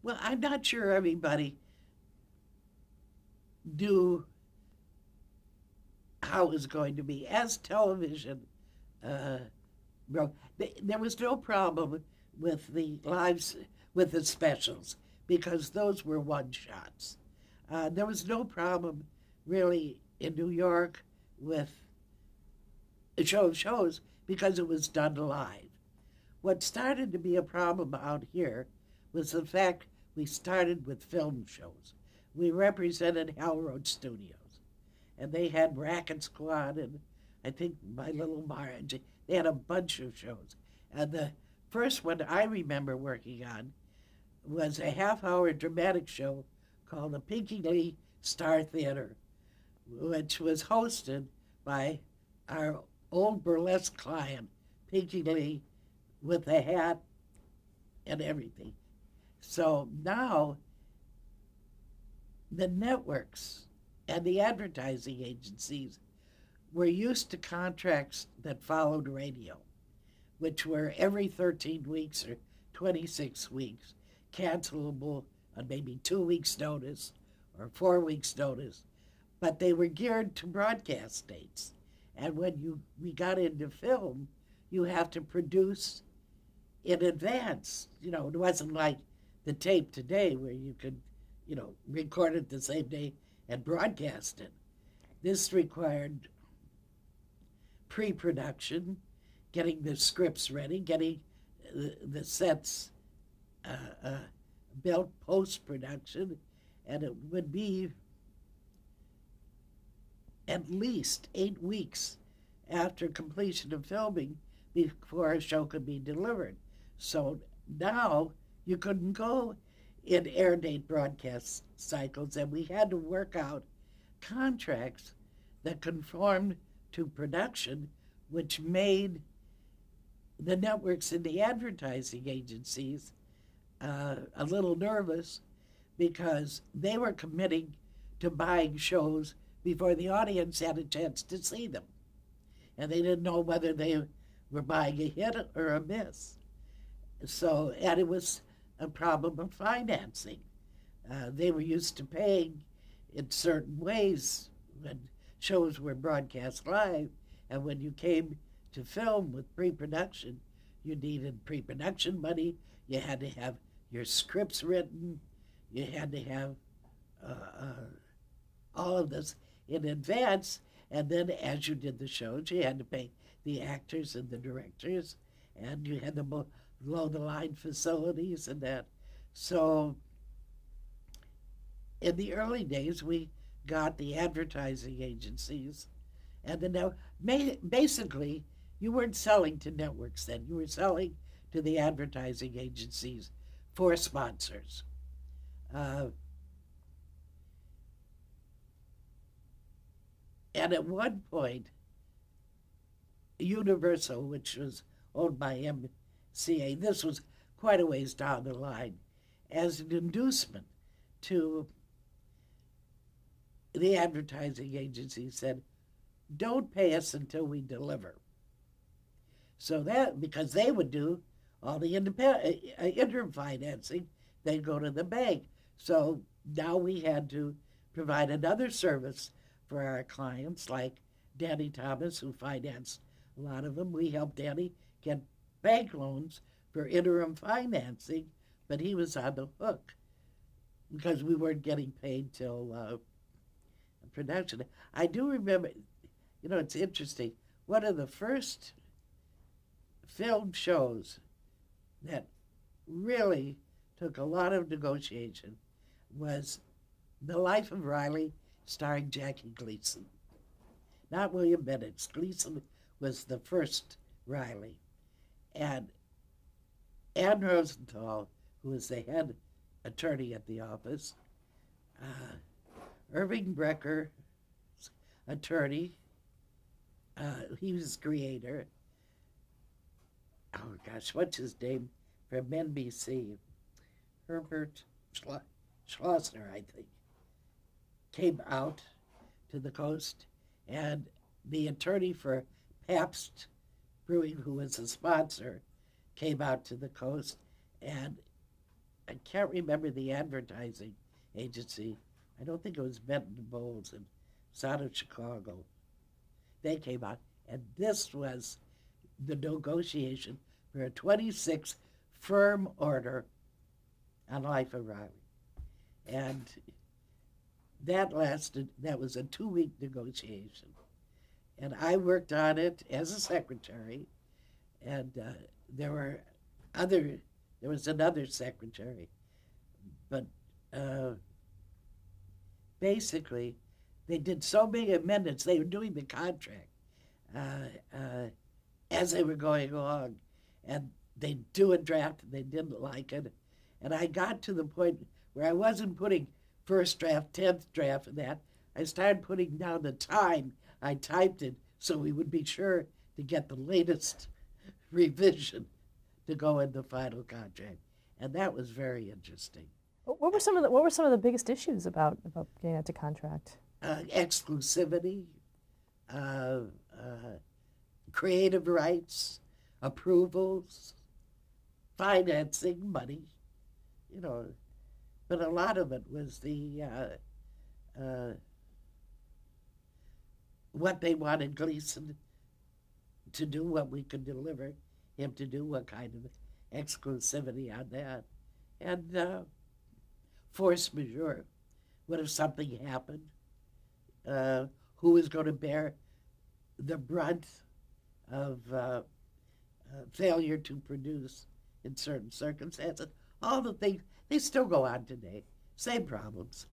Well, I'm not sure everybody knew how it was going to be. As television uh, broke, there was no problem with the lives, with the specials, because those were one shots. There was no problem really in New York with shows because it was done live. What started to be a problem out here was the fact we started with film shows. We represented Hal Roach Studios, and they had Racket Squad and I think My Little Marge. They had a bunch of shows. And the first one I remember working on was a half-hour dramatic show called the Pinky Lee Star Theater, which was hosted by our old burlesque client, Pinky Lee, with a hat and everything. So now the networks and the advertising agencies were used to contracts that followed radio, which were every 13 weeks or 26 weeks, cancelable on maybe 2 weeks' notice or 4 weeks' notice, but they were geared to broadcast dates. And when we got into film, you have to produce in advance. It wasn't like the tape today where you could, record it the same day and broadcast it. This required pre-production, getting the scripts ready, getting the sets built post-production, and it would be at least 8 weeks after completion of filming before a show could be delivered. So now you couldn't go in air date broadcast cycles, and we had to work out contracts that conformed to production, which made the networks and the advertising agencies a little nervous because they were committing to buying shows before the audience had a chance to see them. And they didn't know whether they were buying a hit or a miss. And it was a problem of financing. They were used to paying in certain ways when shows were broadcast live, and when you came to film with pre-production, you needed pre-production money, you had to have your scripts written, you had to have all of this in advance, and then as you did the shows, you had to pay the actors and the directors, and you had the below-the-line facilities and that. So in the early days, we got the advertising agencies, and basically, you weren't selling to networks then. You were selling to the advertising agencies for sponsors. And at one point, Universal, which was owned by MCA, this was quite a ways down the line, as an inducement to the advertising agency, said, don't pay us until we deliver. So that, because they would do all the interim financing, they'd go to the bank. So now we had to provide another service for our clients, like Danny Thomas, who financed a lot of them. We helped Danny get bank loans for interim financing, but he was on the hook because we weren't getting paid till production. I do remember, it's interesting. One of the first film shows that really took a lot of negotiation was The Life of Riley, starring Jackie Gleason. Not William Bennett. Gleason was the first Riley. And Ann Rosenthal, who was the head attorney at the office, Irving Brecker, attorney, he was creator. Oh gosh, what's his name from NBC? Herbert Schlossner, I think, came out to the coast, and the attorney for Pabst Brewing, who was a sponsor, came out to the coast, and I can't remember the advertising agency. I don't think it was Benton Bowles, and it's out of Chicago. They came out, and this was the negotiation for a 26 firm order on Life of Riley. And that was a 2-week negotiation. And I worked on it as a secretary, and there was another secretary, but basically they did so many amendments. They were doing the contract as they were going along, and they'd do a draft and they didn't like it. And I got to the point where I wasn't putting first draft, 10th draft, and that. I started putting down the time I typed it so we would be sure to get the latest revision to go in the final contract. And that was very interesting. What were some of the biggest issues about getting that to contract? Exclusivity, creative rights, approvals, financing, money, but a lot of it was the what they wanted Gleason to do, what we could deliver him to do, what kind of exclusivity on that, and force majeure. What if something happened? Who was going to bear the brunt of failure to produce in certain circumstances? All the things, they still go on today. Same problems.